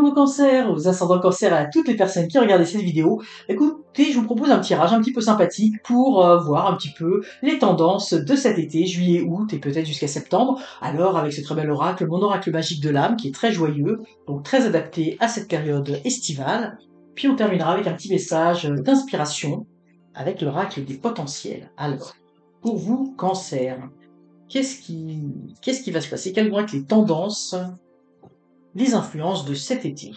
Bonjour Cancer, aux ascendants Cancer et à toutes les personnes qui regardent cette vidéo. Écoutez, je vous propose un tirage un petit peu sympathique pour voir un petit peu les tendances de cet été, juillet, août et peut-être jusqu'à septembre. Alors avec ce très bel oracle, mon oracle magique de l'âme qui est très joyeux, donc très adapté à cette période estivale. Puis on terminera avec un petit message d'inspiration avec l'oracle des potentiels. Alors, pour vous Cancer, qu'est-ce qui va se passer? Quelles vont être les tendances, les influences de cet été?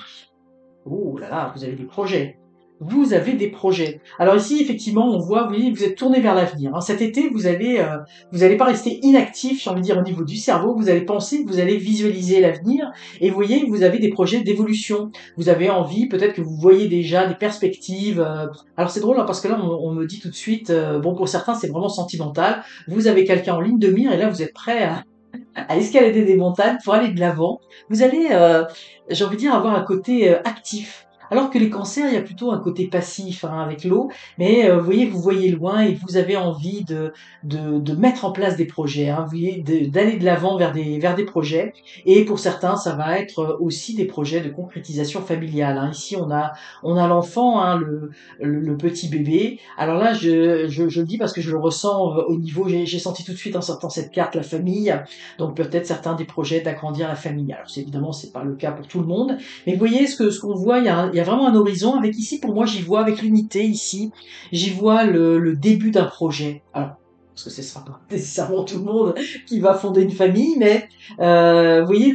Oh là là, vous avez des projets. Vous avez des projets. Alors ici, effectivement, on voit, vous voyez, vous êtes tourné vers l'avenir. Hein. Cet été, vous allez pas rester inactif, j'ai envie de dire, au niveau du cerveau. Vous allez penser, vous allez visualiser l'avenir. Et vous voyez, vous avez des projets d'évolution. Vous avez envie, peut-être que vous voyez déjà des perspectives. Alors c'est drôle, hein, parce que là, on me dit tout de suite, bon, pour certains, c'est vraiment sentimental. Vous avez quelqu'un en ligne de mire et là, vous êtes prêt à escalader des montagnes pour aller de l'avant. Vous allez, j'ai envie de dire, avoir un côté actif. Alors que les cancers, il y a plutôt un côté passif hein, avec l'eau, mais vous voyez loin et vous avez envie de mettre en place des projets, hein, vous voyez, d'aller de l'avant vers des projets. Et pour certains, ça va être aussi des projets de concrétisation familiale. Hein. Ici, on a l'enfant, hein, le petit bébé. Alors là, je le dis parce que je le ressens au niveau, j'ai senti tout de suite en sortant cette carte, la famille. Donc peut-être certains des projets d'agrandir la famille. Alors évidemment, c'est pas le cas pour tout le monde, mais vous voyez ce qu'on voit, il y a vraiment un horizon avec ici. Pour moi, j'y vois avec l'unité ici, j'y vois le début d'un projet. Alors parce que ce sera pas nécessairement tout le monde qui va fonder une famille, mais vous voyez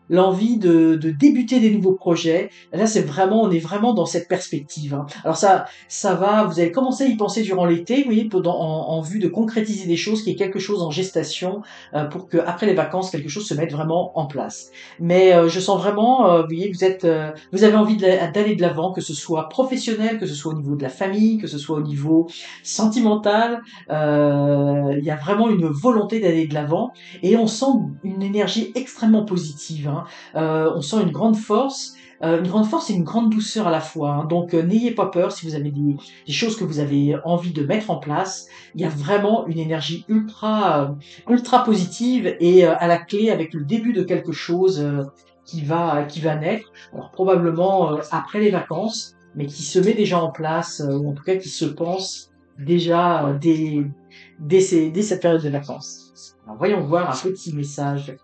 l'envie de débuter des nouveaux projets. Là, on est vraiment dans cette perspective. Hein. Alors ça va, vous allez commencer à y penser durant l'été, vous voyez, en vue de concrétiser des choses, qui est quelque chose en gestation, pour que après les vacances, quelque chose se mette vraiment en place. Mais je sens vraiment, vous voyez, vous avez envie d'aller de l'avant, que ce soit professionnel, que ce soit au niveau de la famille, que ce soit au niveau sentimental. Il y a vraiment une volonté d'aller de l'avant et on sent une énergie extrêmement positive. Hein. On sent une grande force et une grande douceur à la fois. Hein. Donc n'ayez pas peur si vous avez des choses que vous avez envie de mettre en place. Il y a vraiment une énergie ultra positive et à la clé avec le début de quelque chose qui va naître. Alors probablement après les vacances, mais qui se met déjà en place ou en tout cas qui se pense déjà dès cette période de vacances. Alors voyons voir un petit message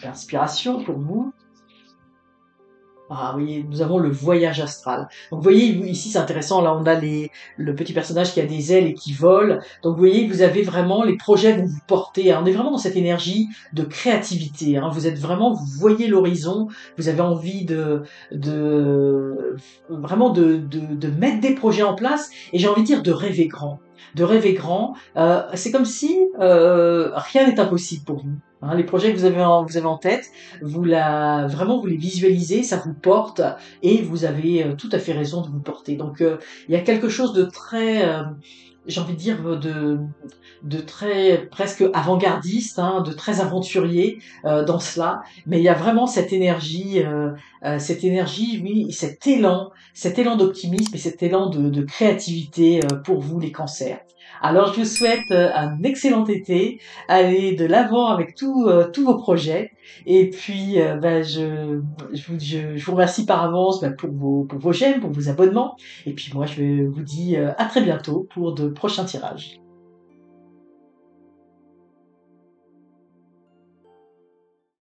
d'inspiration pour vous. Ah, vous voyez, nous avons le voyage astral. Donc, vous voyez, ici, c'est intéressant. Là, on a le petit personnage qui a des ailes et qui vole. Donc, vous voyez, vous avez vraiment les projets vont vous porter. Hein. On est vraiment dans cette énergie de créativité. Hein. Vous êtes vraiment, vous voyez l'horizon. Vous avez envie vraiment de mettre des projets en place. Et j'ai envie de dire de rêver grand. De rêver grand. C'est comme si rien n'est impossible pour vous. Hein, les projets que vous avez en tête, vraiment vous les visualisez, ça vous porte et vous avez tout à fait raison de vous porter. Donc il y a quelque chose de très, j'ai envie de dire de très presque avant-gardiste, hein, de très aventurier dans cela. Mais il y a vraiment cette énergie, oui, cet élan d'optimisme et cet élan de créativité pour vous les cancers. Alors je vous souhaite un excellent été, allez de l'avant avec tous vos projets et puis je vous remercie par avance pour vos j'aime, pour vos abonnements et puis moi je vous dis à très bientôt pour de prochains tirages.